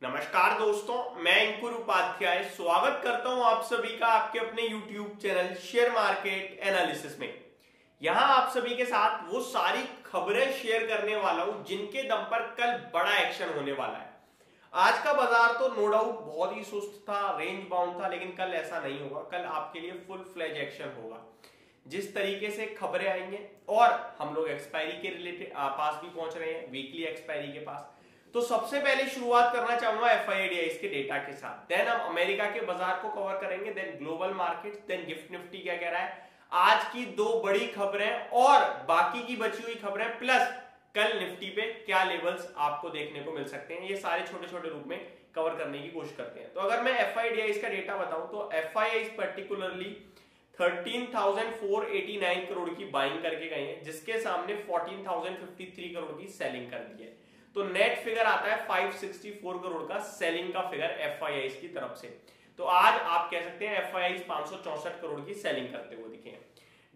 नमस्कार दोस्तों, मैं अंकुर उपाध्याय स्वागत करता हूं आप सभी का आपके अपने YouTube channel share market analysis में। यहां आप सभी के साथ वो सारी खबरें शेयर करने वाला हूं जिनके दम पर कल बड़ा एक्शन होने वाला है। आज का बाजार तो नो डाउट बहुत ही सुस्त था, रेंज बाउंड था, लेकिन कल ऐसा नहीं होगा। कल आपके लिए फुल फ्लेज एक्शन होगा। जिस तरीके से खबरें आएंगे और हम लोग एक्सपायरी के रिलेटेड पास भी पहुंच रहे हैं, वीकली एक्सपायरी के पास। तो सबसे पहले शुरुआत करना चाहूंगा एफआईआईडीआईज के डेटा के साथ, देन हम अमेरिका के बाजार को कवर करेंगे, then global markets, then GIFT Nifty क्या कह रहा है, आज की दो बड़ी खबरें और बाकी की बची हुई खबरें, प्लस कल निफ्टी पे क्या लेवल्स आपको देखने को मिल सकते हैं, ये सारे छोटे छोटे रूप में कवर करने की कोशिश करते हैं। तो अगर मैं एफआईआईडीआईज का डेटा बताऊं तो एफआईआईज पर्टिकुलरली 13,489 करोड़ की बाइंग करके गए हैं, जिसके सामने 14,053 करोड़ की सेलिंग कर दी है। तो नेट फिगर आता है 564 करोड़ का सेलिंग का फिगर एफआईआईज की तरफ से। तो आज आप कह सकते हैं एफआईआईज 564 करोड़ की सेलिंग करते हुए दिखे हैं।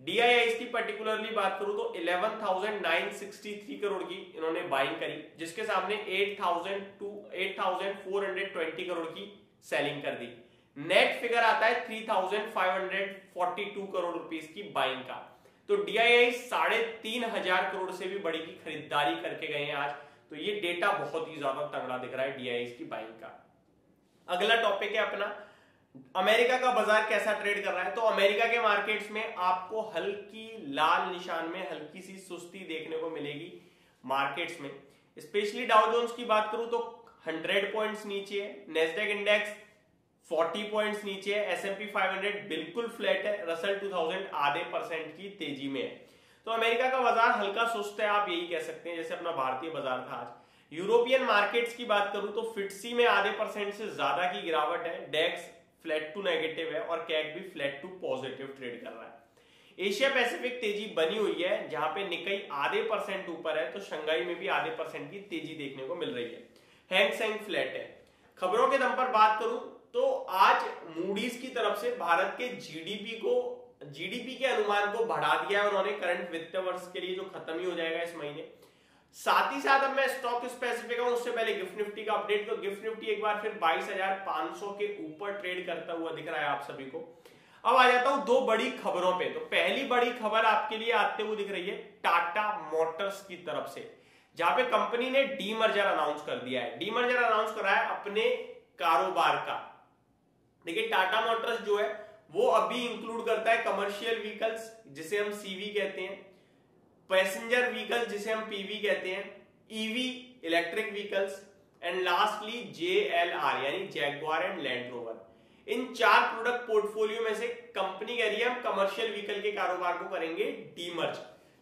डीआईआईज की पर्टिकुलरली बात करूं तो 11,963 करोड़ की इन्होंने बाइंग करी, जिसके सामने 8,420 करोड़ की सेलिंग कर दी। नेट फिगर आता है 3,542 करोड़ रुपीस की बाइंग का। तो डीआईआई 3,500 करोड़ से भी बड़ी की खरीदारी करके गए हैं आज। तो ये डेटा बहुत ही ज्यादा तगड़ा दिख रहा है डीआईआई की बाइंग का। अगला टॉपिक है अपना अमेरिका का बाजार कैसा ट्रेड कर रहा है। तो अमेरिका के मार्केट्स में आपको हल्की लाल निशान में हल्की सी सुस्ती देखने को मिलेगी मार्केट्स में। स्पेशली डाउ जोन्स की बात करूं तो 100 पॉइंट्स नीचे है, नेस्डैक इंडेक्स 40 पॉइंट्स नीचे है, S&P 500 बिल्कुल फ्लैट है, रसल 2000 आधे % की तेजी में है। तो अमेरिका का बाजार हल्का सुस्त है, आप यही कह सकते हैं, जैसे अपना भारतीय बाजार था आज। यूरोपियन मार्केट्स की बात करूं तो फिट्सी में आधे % से ज्यादा की गिरावट है, डेक्स फ्लैट टू नेगेटिव है और कैग भी फ्लैट टू पॉजिटिव ट्रेड कर रहा है। एशिया पैसिफिक तेजी बनी हुई है, जहां पे निकाई आधे % ऊपर है, तो शंघाई में भी आधे % की तेजी देखने को मिल रही है। हैंग सेंग फ्लैट है। खबरों के दम पर बात करूं तो आज मूडीज की तरफ से भारत के जीडीपी के अनुमान को बढ़ा दिया है उन्होंने, करंट वित्त वर्ष के लिए, जो खत्म ही हो जाएगा इस महीने। साथ ही साथ अब मैं स्टॉक स्पेसिफिक हूं, उससे पहले गिफ्ट निफ्टी का अपडेट। तो गिफ्ट निफ्टी एक बार फिर 22,500 के ऊपर ट्रेड करता हुआ दिख रहा है आप सभी को। अब आ जाता हूं दो बड़ी खबरों पे। तो पहली बड़ी खबर आपके लिए आते हुए दिख रही है टाटा मोटर्स की तरफ से, जहां पे कंपनी ने डीमर्जर अनाउंस कर दिया है। डीमर्जर अनाउंस करा है अपने कारोबार का। देखिए टाटा मोटर्स जो है वो अभी इंक्लूड करता है कमर्शियल व्हीकल्स जिसे हम सीवी कहते हैं, पैसेंजर व्हीकल्स जिसे हम पीवी कहते हैं, EV electric vehicles, and lastly JLR यानी जैगुआर एंड लैंड रोवर। इन 4 प्रोडक्ट पोर्टफोलियो में से कंपनी कह रही है हम कमर्शियल व्हीकल के कारोबार को करेंगे डीमर्ज।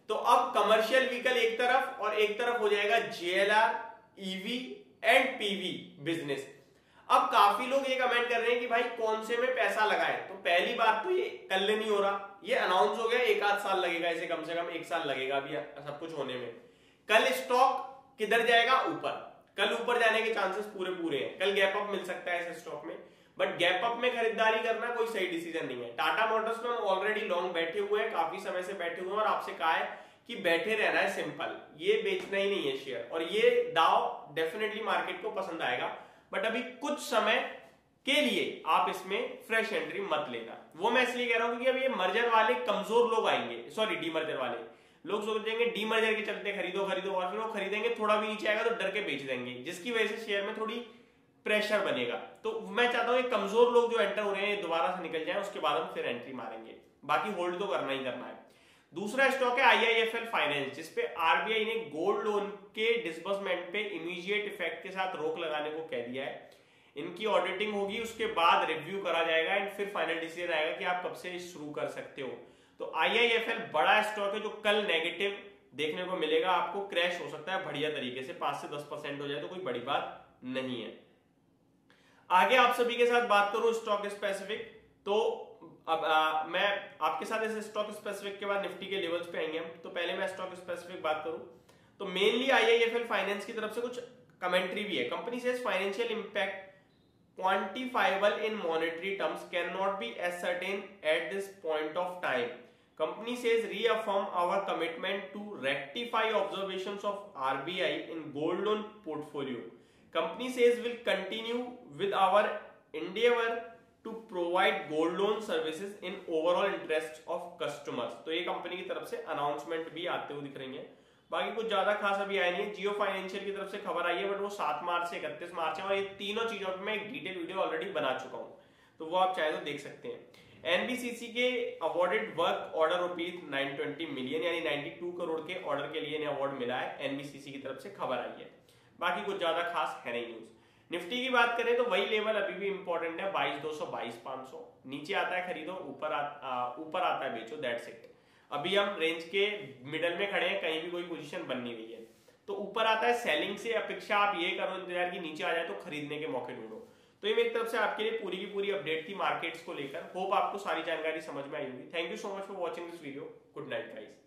तो अब कमर्शियल व्हीकल एक तरफ और एक तरफ हो जाएगा JLR, EV and PV business. अब काफी लोग ये कमेंट कर रहे हैं कि भाई कौन से में पैसा लगाएं। तो पहली बात तो ये कल नहीं हो रहा, ये अनाउंस हो गया, 1 आध साल लगेगा इसे, कम से कम 1 साल लगेगा अभी सब कुछ होने में। कल स्टॉक किधर जाएगा? ऊपर। कल ऊपर जाने के चांसेस पूरे हैं। कल गैप अप मिल सकता है इस स्टॉक में, बट गैप अप में खरीदारी करना कोई सही डिसीजन नहीं है। टाटा मोटर्स में हम ऑलरेडी लॉन्ग बैठे हुए हैं, काफी समय से बैठे हुए हैं, और आपसे कहा है कि बैठे रहना है, सिंपल, ये बेचना ही नहीं है शेयर। और ये दाव डेफिनेटली मार्केट को पसंद आएगा, बट अभी कुछ समय के लिए आप इसमें फ्रेश एंट्री मत लेना। वो मैं इसलिए कह रहा हूं क्योंकि अब ये मर्जर वाले कमजोर लोग आएंगे, सॉरी डीमर्जर वाले लोग सोचेंगे डीमर्जर के चलते खरीदो, और फिर वो खरीदेंगे, थोड़ा भी नीचे आएगा तो डर के बेच देंगे, जिसकी वजह से शेयर में थोड़ी प्रेशर बनेगा। तो मैं चाहता हूं कमजोर लोग जो एंटर हो रहे हैं दोबारा से निकल जाए, उसके बाद हम फिर एंट्री मारेंगे। बाकी होल्ड तो करना ही करना है। दूसरा स्टॉक है आईआईएफएल फाइनेंस, जिसपे आरबीआई ने गोल्ड लोन के डिसबर्समेंट पे इमीडिएट इफेक्ट के साथ रोक लगाने को कह दिया है। इनकी ऑडिटिंग होगी, उसके बाद रिव्यू करा जाएगा एंड फिर फाइनल डिसीजन आएगा कि आप कब से शुरू कर सकते हो। तो आईआईएफएल बड़ा स्टॉक है जो कल नेगेटिव देखने को मिलेगा, आपको क्रैश हो सकता है बढ़िया तरीके से, 5 से 10% हो जाए तो कोई बड़ी बात नहीं है। आगे आप सभी के साथ बात करूं स्टॉक स्पेसिफिक, तो अब मैं आपके साथ इस स्टॉक स्पेसिफिक के बाद निफ्टी के लेवल्स पे आएंगे हम। तो पहले मैं स्टॉक स्पेसिफिक बात करूं तो मेनली आईआईएफएल फाइनेंस की तरफ से कुछ कमेंट्री भी है। Company says financial impact quantifiable in monetary terms cannot be ascertained at this point of time. Company says reaffirm our commitment to rectify observations of RBI in gold loan portfolio. Company says will continue with our endeavor to provide gold loan services in overall interest of customers. तो ये company की तरफ से announcement भी आते हुए दिख रही है। बाकी कुछ ज्यादा खास अभी आया नहीं है। जियो फाइनेंशियल की तरफ से खबर आई है, बट वो 7 मार्च से 31 मार्च है, और ये तीनों चीजों पे मैं एक डिटेल वीडियो ऑलरेडी बना चुका हूं, तो वो आप चाहे तो देख सकते हैं। एनबीसीसी के awarded work order rupees 920 million यानी 92 करोड़ के ऑर्डर के लिए इन्हें अवार्ड मिला है, एनबीसीसी की तरफ से खबर आई है। बाकी कुछ ज्यादा खास है नहीं न्यूज। निफ्टी की बात करें तो वही लेवल अभी भी इंपॉर्टेंट है, 22,200 22,500। नीचे आता है खरीदो, ऊपर आता है बेचो, दैट्स इट। अभी हम रेंज के मिडल में खड़े हैं, कहीं भी कोई पोजीशन बन नहीं रही है। तो ऊपर आता है सेलिंग से अपेक्षा आप ये करो इंतजार की नीचे आ जाए तो खरीदने के मौके ढूंढो। तो ये मेरी तरफ से आपके लिए पूरी की पूरी अपडेट थी मार्केट्स को लेकर। होप आपको सारी जानकारी समझ में आई होगी। Thank you so much for watching this video. Good night guys.